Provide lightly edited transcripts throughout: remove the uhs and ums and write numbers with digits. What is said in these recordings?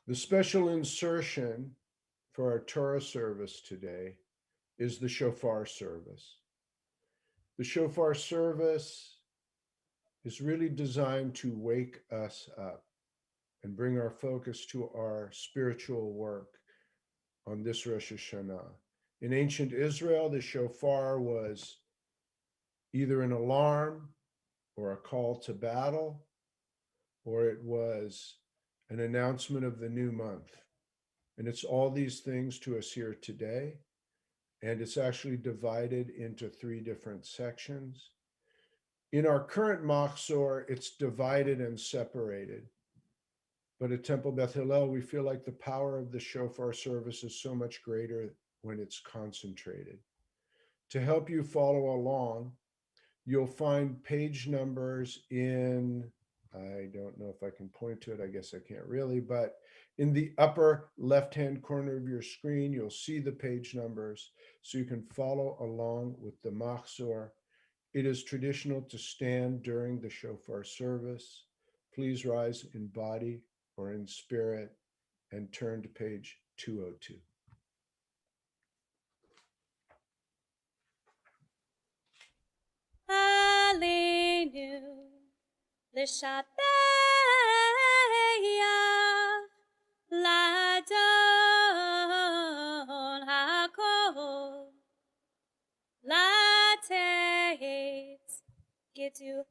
The special insertion for our Torah service today is the Shofar Service. The Shofar Service is really designed to wake us up and bring our focus to our spiritual work on this Rosh Hashanah. In ancient Israel, the shofar was either an alarm or a call to battle, or it was an announcement of the new month. And it's all these things to us here today. And it's actually divided into three different sections. In our current Machzor, it's divided and separated. But at Temple Beth Hillel, we feel like the power of the shofar service is so much greater when it's concentrated. To help you follow along, you'll find page numbers in, I don't know if I can point to it, I guess I can't really, but in the upper left-hand corner of your screen, you'll see the page numbers so you can follow along with the Machzor. It is traditional to stand during the shofar service. Please rise in body or in spirit and turn to page 202. Aleinu l'shabeach l'adon hakol l'ateit gedulah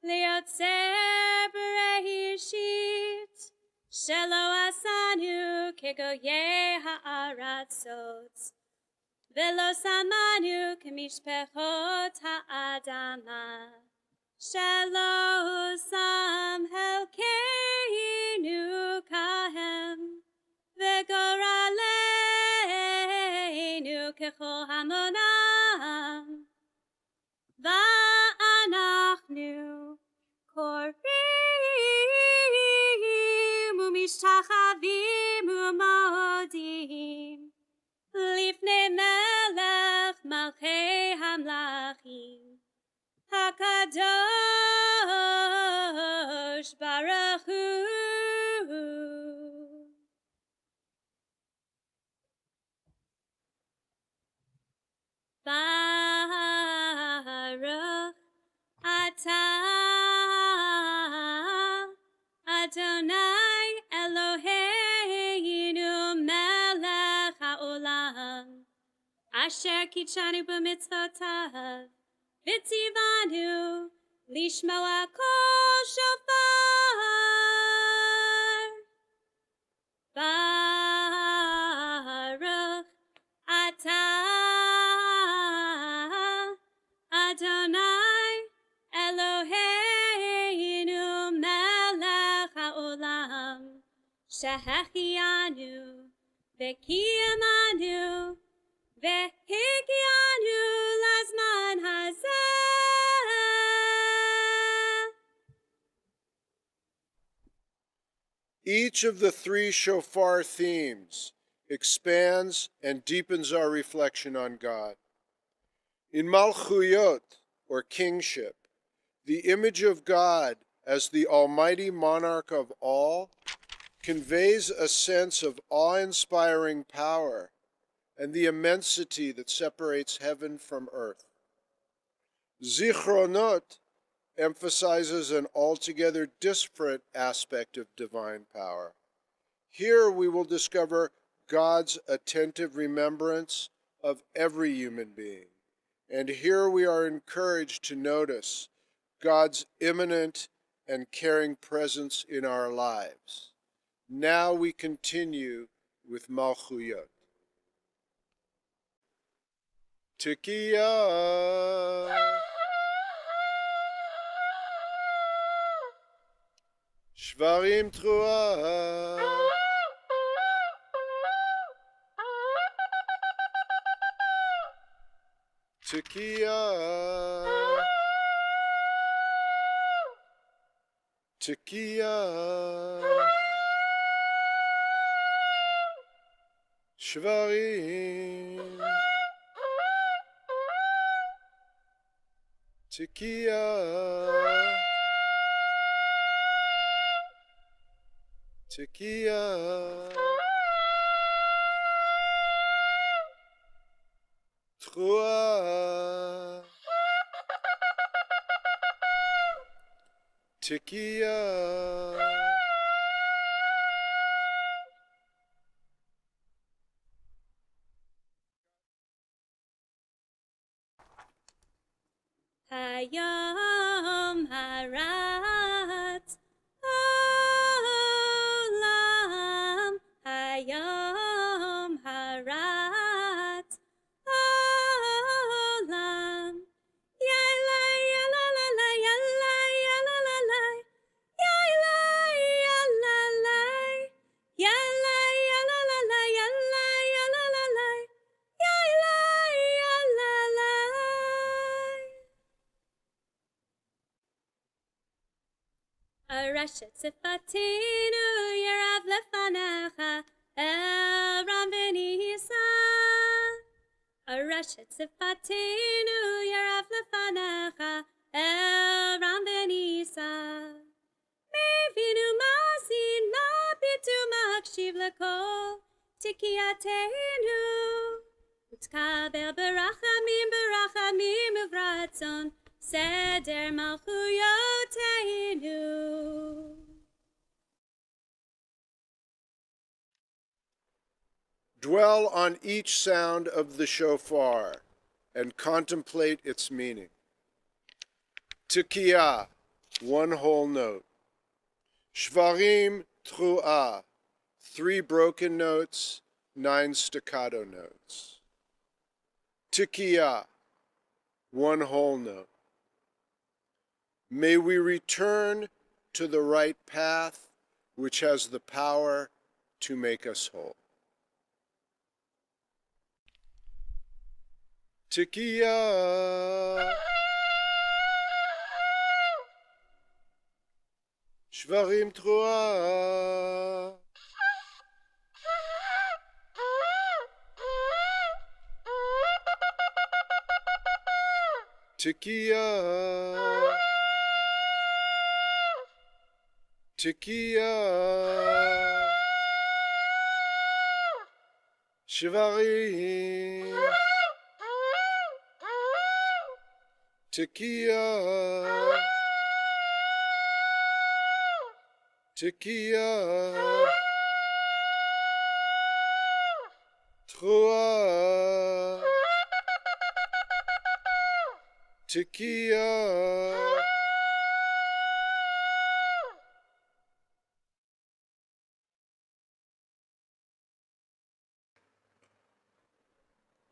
liotzer bereshit shelo asanu kegoyei ha'aratzot Velo samanu k'mishpechot ha'adama Shelo sam helkeinu kahem V'goraleinu kechol hamonam Va'anachnu korim u'mishtachavim u'modim Lifnei melech malchei hamlachim Hakadosh Baruch Hu Baruch atah Adonai Eloheinu melech haolam Asher kitshanu b'mitzvotav v'tzivanu lishmoa kol shofar Baruch atah Adonai Eloheinu melech haolam shehechianu v'kiyamanu v'higianu lazman hazeh. Each of the three shofar themes expands and deepens our reflection on God. In Malchuyot, or kingship, the image of God as the almighty monarch of all conveys a sense of awe-inspiring power and the immensity that separates heaven from earth. Zichronot emphasizes an altogether disparate aspect of divine power. Here we will discover God's attentive remembrance of every human being. And here we are encouraged to notice God's immanent and caring presence in our lives. Now we continue with Malchuyot. Tikiyah. Shvarim Truah. Tikiyah. Tikiyah. Shvarim. Tikiyah. Tekiah. Trua. Tekiah. Hayom harat olam. Hayom harat olam. Yalla yalla la la yalla yalla la la. Yalla yalla la. Yalla yalla la la yalla yalla la la. Yalla yalla la. Arashet sifatinu yerav lefanecha el ram v'nisa. Arashet sifatinu yerav lefanecha el ram v'nisa. Mevinu mazin ma bitu makshiv lekol tikiyatenu. Utkabel berachamim berachamim uvratzon seder malchuyotenu. Dwell on each sound of the shofar and contemplate its meaning. Tekiah, one whole note. Shvarim truah, 3 broken notes, 9 staccato notes. Tekiah, one whole note. May we return to the right path, which has the power to make us whole. Tekiah. Shvarim truah. Tekiah. Tekiah. Shvarim. Tekiah. Tekiah. Truah. Tekiah.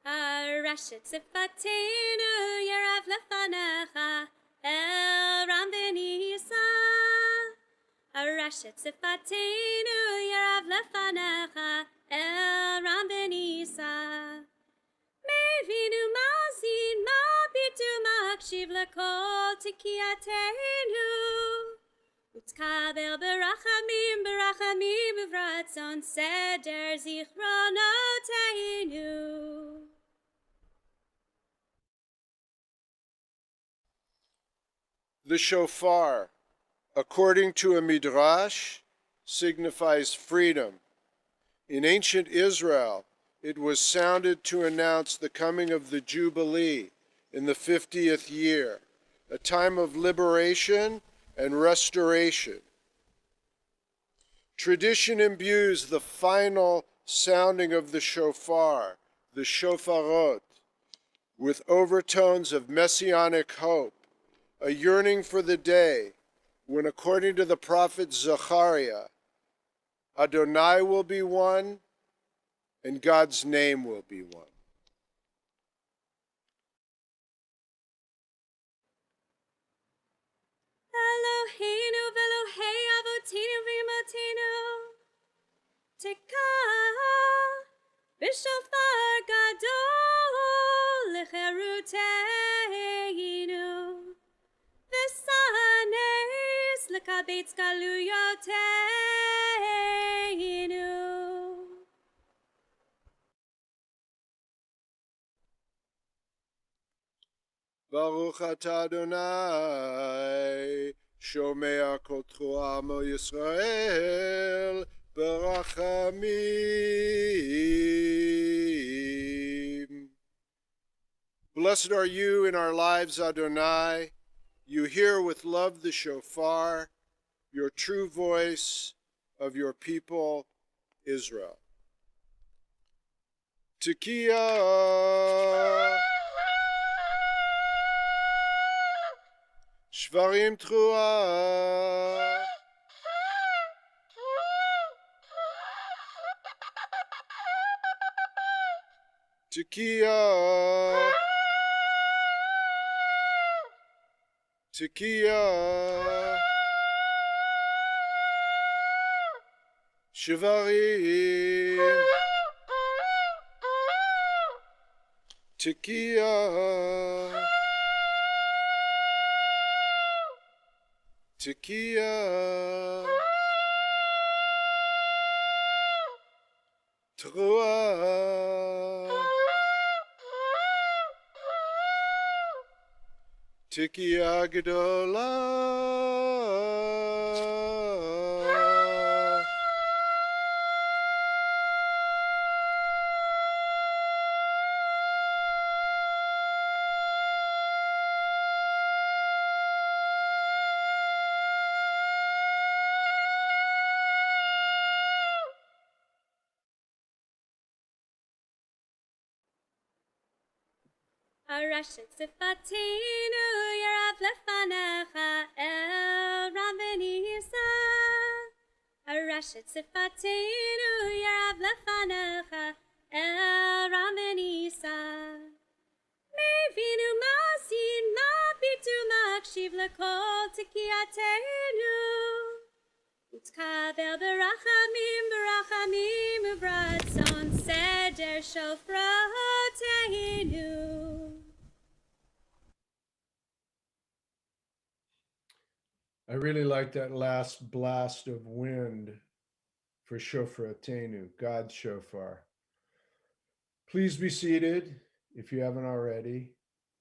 Arashet sifatinu yerav lefanecha el ram v'nisa. Arashet sifatinu yerav lefanecha el ram v'nisa. Mevinu mazin ma bitu makshiv lekol tikiyatenu. Utkabel berachamim berachamim uvratzon seder zichronotenu. The shofar, according to a midrash, signifies freedom. In ancient Israel, it was sounded to announce the coming of the Jubilee in the 50th year, a time of liberation and restoration. Tradition imbues the final sounding of the shofar, the shofarot, with overtones of messianic hope, a yearning for the day when, according to the prophet Zechariah, Adonai will be one and God's name will be one. Eloheinu v'Elohei avotinu v'imotinu, Tekah b'shofar gadol lecheruteinu, v'sanes lekabetz galuyoteinu. Baruch atah Adonai, shomea kol troa amo Yisrael, berachamim. Blessed are you in our lives, Adonai. You hear with love the shofar, your true voice of your people, Israel. Tekiah, Shvarim Truah, Tekiah, Tekiah, Shvarim, Tekiah, Tekiah, Truah, Tekiah Gedolah. Arashet Sifatenu Yarav Lefanecha El Ravenisa. Arashet Sifatenu Yarav Lefanecha El Ravenisa. Mevinu Masin Mapitu Makshiv Lekol Tikiyatenu. Utkavel Berachamim Berachamim Ubratson Seder Shofrotenu. I really like that last blast of wind for Shofar Atenu, God's shofar. Please be seated if you haven't already.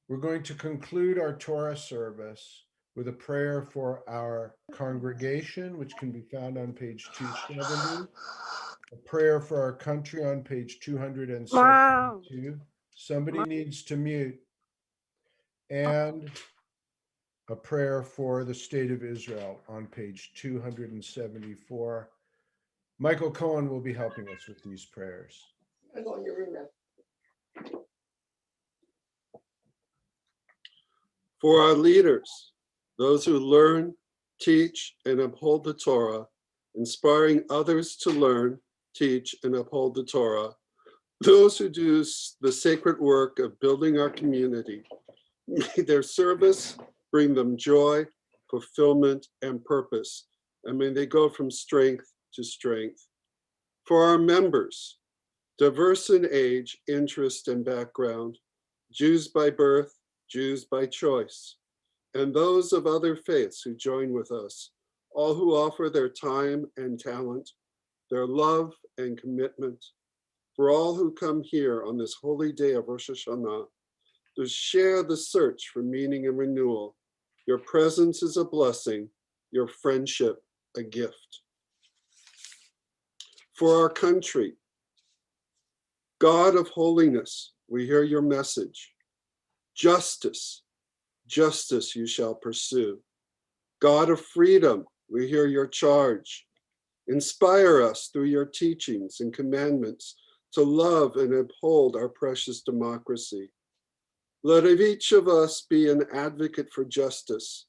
We're going to conclude our Torah service with a prayer for our congregation, which can be found on page 270, a prayer for our country on page 272. Somebody needs to mute. And a prayer for the state of Israel on page 274. Michael Cohen will be helping us with these prayers. For our leaders, those who learn, teach, and uphold the Torah, inspiring others to learn, teach, and uphold the Torah, those who do the sacred work of building our community, may their service bring them joy, fulfillment, and purpose, and may they go from strength to strength. For our members, diverse in age, interest, and background, Jews by birth, Jews by choice, and those of other faiths who join with us, all who offer their time and talent, their love and commitment, for all who come here on this holy day of Rosh Hashanah to share the search for meaning and renewal. Your presence is a blessing, your friendship a gift. For our country, God of holiness, we hear your message. Justice, justice you shall pursue. God of freedom, we hear your charge. Inspire us through your teachings and commandments to love and uphold our precious democracy. Let each of us be an advocate for justice,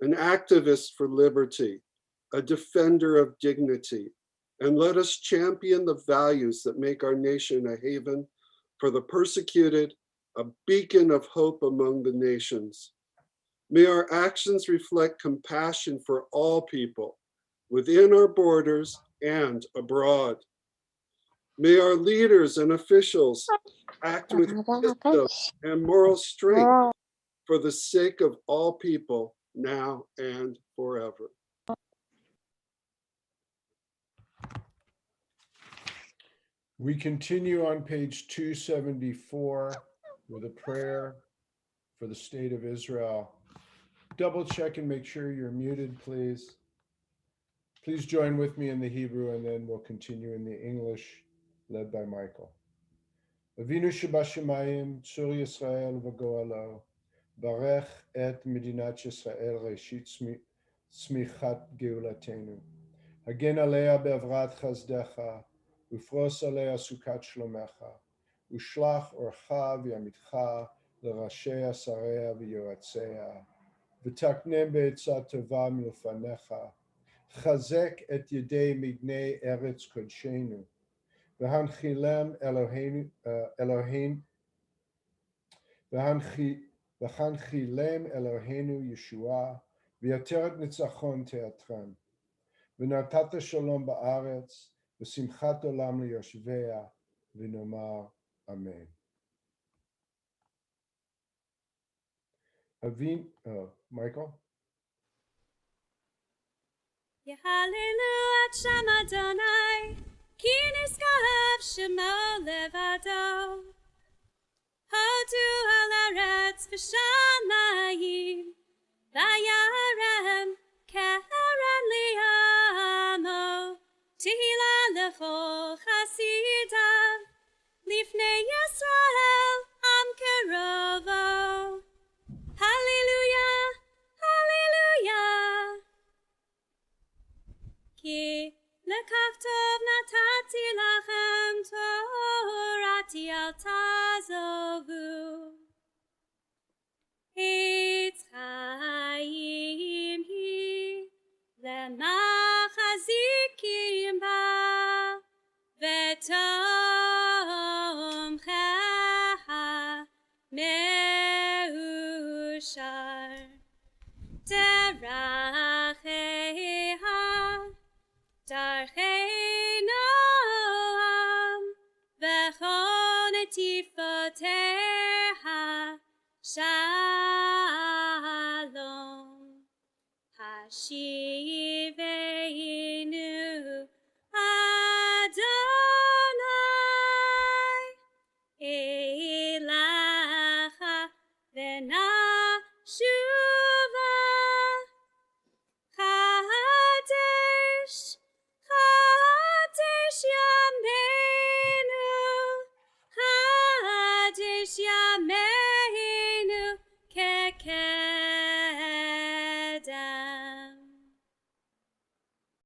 an activist for liberty, a defender of dignity, and let us champion the values that make our nation a haven for the persecuted, a beacon of hope among the nations. May our actions reflect compassion for all people, within our borders and abroad. May our leaders and officials act with wisdom and moral strength for the sake of all people, now and forever. We continue on page 274 with a prayer for the state of Israel. Double check and make sure you're muted, please. Please join with me in the Hebrew, and then we'll continue in the English, led by Michael. Avinu Shebashamayim, Tzur Yisrael v'Goalo, Barech et Medinat Yisrael Reshit Smichat Geulatenu. Hagen alea be'avrat chazdecha, ufros alea sukat shlomecha, ushlach orcha v'yamitcha l'rashea sareya v'yoratzea, v'taknem be'etzat tova milfanecha, chazek et yedei mignei eretz kodshenu, v'hanchilem Eloheinu Yeshua, v'yateret nitzachon teatran. ונתת שלום בארץ, ושמחת עולם ליושביה, ונאמר אמן. Michael? יהללו את שם אדוני, כי נשגב שמו לבדו. הודו על ארץ ושמיים, וירם קרן לעמו, תהילה לכל חסידיו, לפני ישראל עם קרובו. הללויה, הללויה. כי לקח טוב נתתי לכם, תורתי אל תעזבו. עץ חיים היא, למחזיקים בה, ותומכיה מאושר. דרכי נועם, וכל נתיבותיה שלום. השיר